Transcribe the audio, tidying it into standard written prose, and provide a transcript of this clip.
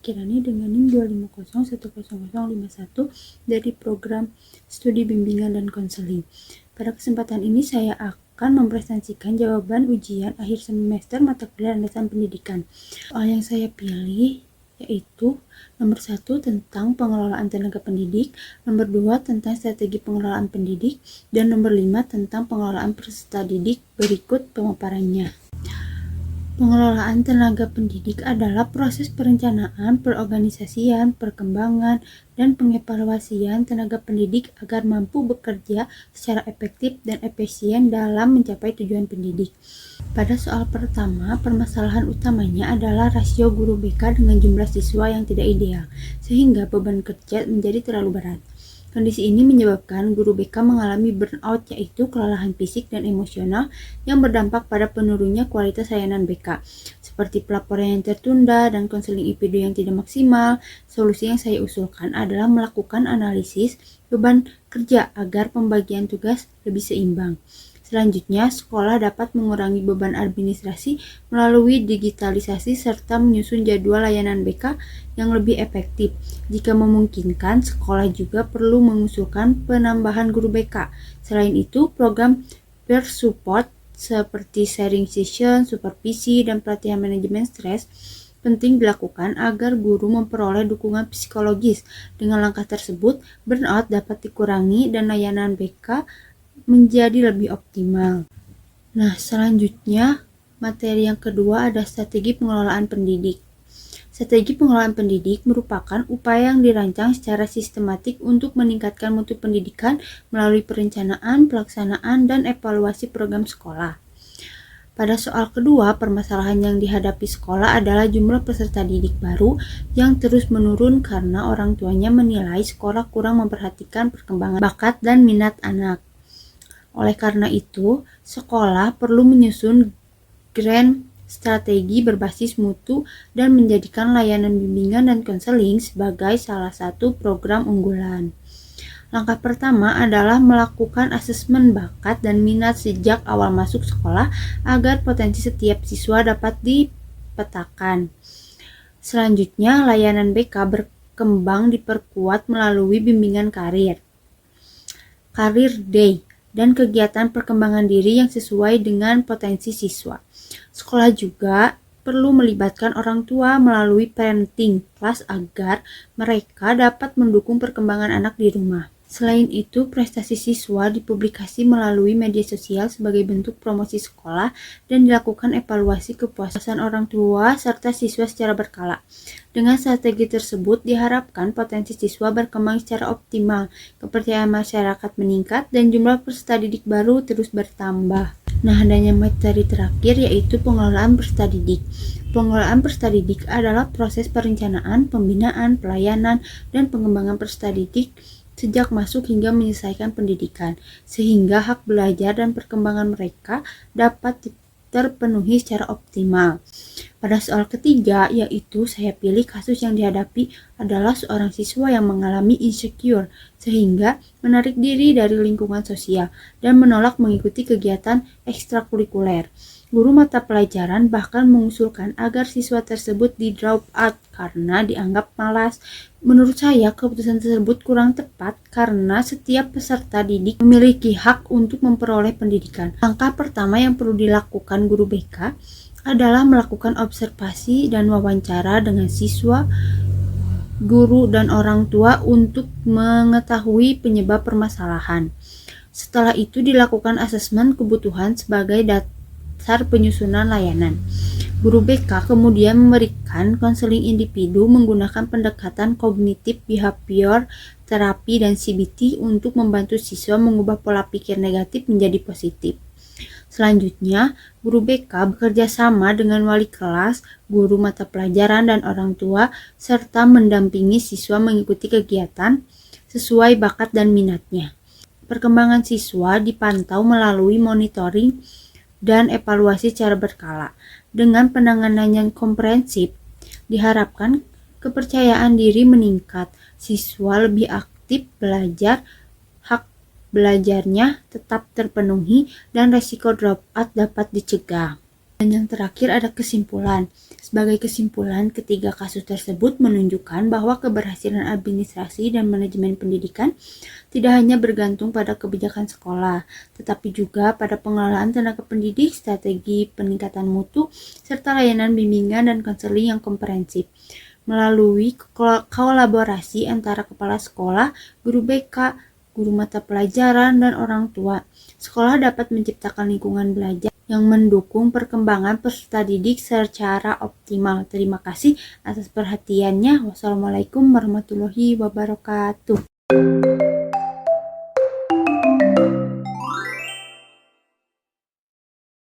Kirani dengan NIM 250100051 dari program studi bimbingan dan konseling. Pada kesempatan ini saya akan mempresentasikan jawaban ujian akhir semester mata kuliah landasan pendidikan. Soal yang saya pilih yaitu nomor 1 tentang pengelolaan tenaga pendidik, nomor 2 tentang strategi pengelolaan pendidik, dan nomor 5 tentang pengelolaan peserta didik. Berikut pemaparannya. Pengelolaan tenaga pendidik adalah proses perencanaan, perorganisasian, perkembangan, dan pengevaluasian tenaga pendidik agar mampu bekerja secara efektif dan efisien dalam mencapai tujuan pendidik. Pada soal pertama, permasalahan utamanya adalah rasio guru BK dengan jumlah siswa yang tidak ideal, sehingga beban kerja menjadi terlalu berat. Kondisi ini menyebabkan guru BK mengalami burnout, yaitu kelelahan fisik dan emosional yang berdampak pada penurunnya kualitas layanan BK, seperti pelaporan yang tertunda dan konseling IPD yang tidak maksimal. Solusi yang saya usulkan adalah melakukan analisis beban kerja agar pembagian tugas lebih seimbang. Selanjutnya, sekolah dapat mengurangi beban administrasi melalui digitalisasi serta menyusun jadwal layanan BK yang lebih efektif. Jika memungkinkan, sekolah juga perlu mengusulkan penambahan guru BK. Selain itu, program peer support seperti sharing session, supervisi, dan pelatihan manajemen stres penting dilakukan agar guru memperoleh dukungan psikologis. Dengan langkah tersebut, burnout dapat dikurangi dan layanan BK menjadi lebih optimal. Nah, selanjutnya materi yang kedua ada strategi pengelolaan pendidik. Strategi pengelolaan pendidik merupakan upaya yang dirancang secara sistematik untuk meningkatkan mutu pendidikan melalui perencanaan, pelaksanaan, dan evaluasi program sekolah. Pada soal kedua, permasalahan yang dihadapi sekolah adalah jumlah peserta didik baru yang terus menurun karena orang tuanya menilai sekolah kurang memperhatikan perkembangan bakat dan minat anak. Oleh karena itu, sekolah perlu menyusun grand strategi berbasis mutu dan menjadikan layanan bimbingan dan konseling sebagai salah satu program unggulan. Langkah pertama adalah melakukan asesmen bakat dan minat sejak awal masuk sekolah agar potensi setiap siswa dapat dipetakan. Selanjutnya, layanan BK berkembang diperkuat melalui bimbingan karir day, dan kegiatan perkembangan diri yang sesuai dengan potensi siswa. Sekolah juga perlu melibatkan orang tua melalui parenting class agar mereka dapat mendukung perkembangan anak di rumah. Selain itu, prestasi siswa dipublikasi melalui media sosial sebagai bentuk promosi sekolah dan dilakukan evaluasi kepuasan orang tua serta siswa secara berkala. Dengan strategi tersebut diharapkan potensi siswa berkembang secara optimal, kepercayaan masyarakat meningkat, dan jumlah peserta didik baru terus bertambah. Nah, adanya materi terakhir yaitu pengelolaan peserta didik. Pengelolaan peserta didik adalah proses perencanaan, pembinaan, pelayanan, dan pengembangan peserta didik sejak masuk hingga menyelesaikan pendidikan, sehingga hak belajar dan perkembangan mereka dapat terpenuhi secara optimal. Pada soal ketiga, yaitu saya pilih kasus yang dihadapi adalah seorang siswa yang mengalami insecure, sehingga menarik diri dari lingkungan sosial dan menolak mengikuti kegiatan ekstrakurikuler. Guru mata pelajaran bahkan mengusulkan agar siswa tersebut di drop out karena dianggap malas. Menurut saya, keputusan tersebut kurang tepat karena setiap peserta didik memiliki hak untuk memperoleh pendidikan. Langkah pertama yang perlu dilakukan guru BK adalah melakukan observasi dan wawancara dengan siswa, guru, dan orang tua untuk mengetahui penyebab permasalahan. Setelah itu dilakukan asesmen kebutuhan sebagai dasar penyusunan layanan. Guru BK kemudian memberikan konseling individu menggunakan pendekatan kognitif behavior terapi dan CBT untuk membantu siswa mengubah pola pikir negatif menjadi positif. Selanjutnya, guru BK bekerja sama dengan wali kelas, guru mata pelajaran, dan orang tua, serta mendampingi siswa mengikuti kegiatan sesuai bakat dan minatnya. Perkembangan siswa dipantau melalui monitoring dan evaluasi secara berkala. Dengan penanganan yang komprehensif, diharapkan kepercayaan diri meningkat, siswa lebih aktif belajar, hak belajarnya tetap terpenuhi, dan resiko dropout dapat dicegah. Dan yang terakhir ada kesimpulan. Sebagai kesimpulan, ketiga kasus tersebut menunjukkan bahwa keberhasilan administrasi dan manajemen pendidikan tidak hanya bergantung pada kebijakan sekolah, tetapi juga pada pengelolaan tenaga pendidik, strategi peningkatan mutu, serta layanan bimbingan dan konseling yang komprehensif. Melalui kolaborasi antara kepala sekolah, guru BK, guru mata pelajaran, dan orang tua, sekolah dapat menciptakan lingkungan belajar yang mendukung perkembangan peserta didik secara optimal. Terima kasih atas perhatiannya. Wassalamualaikum warahmatullahi wabarakatuh.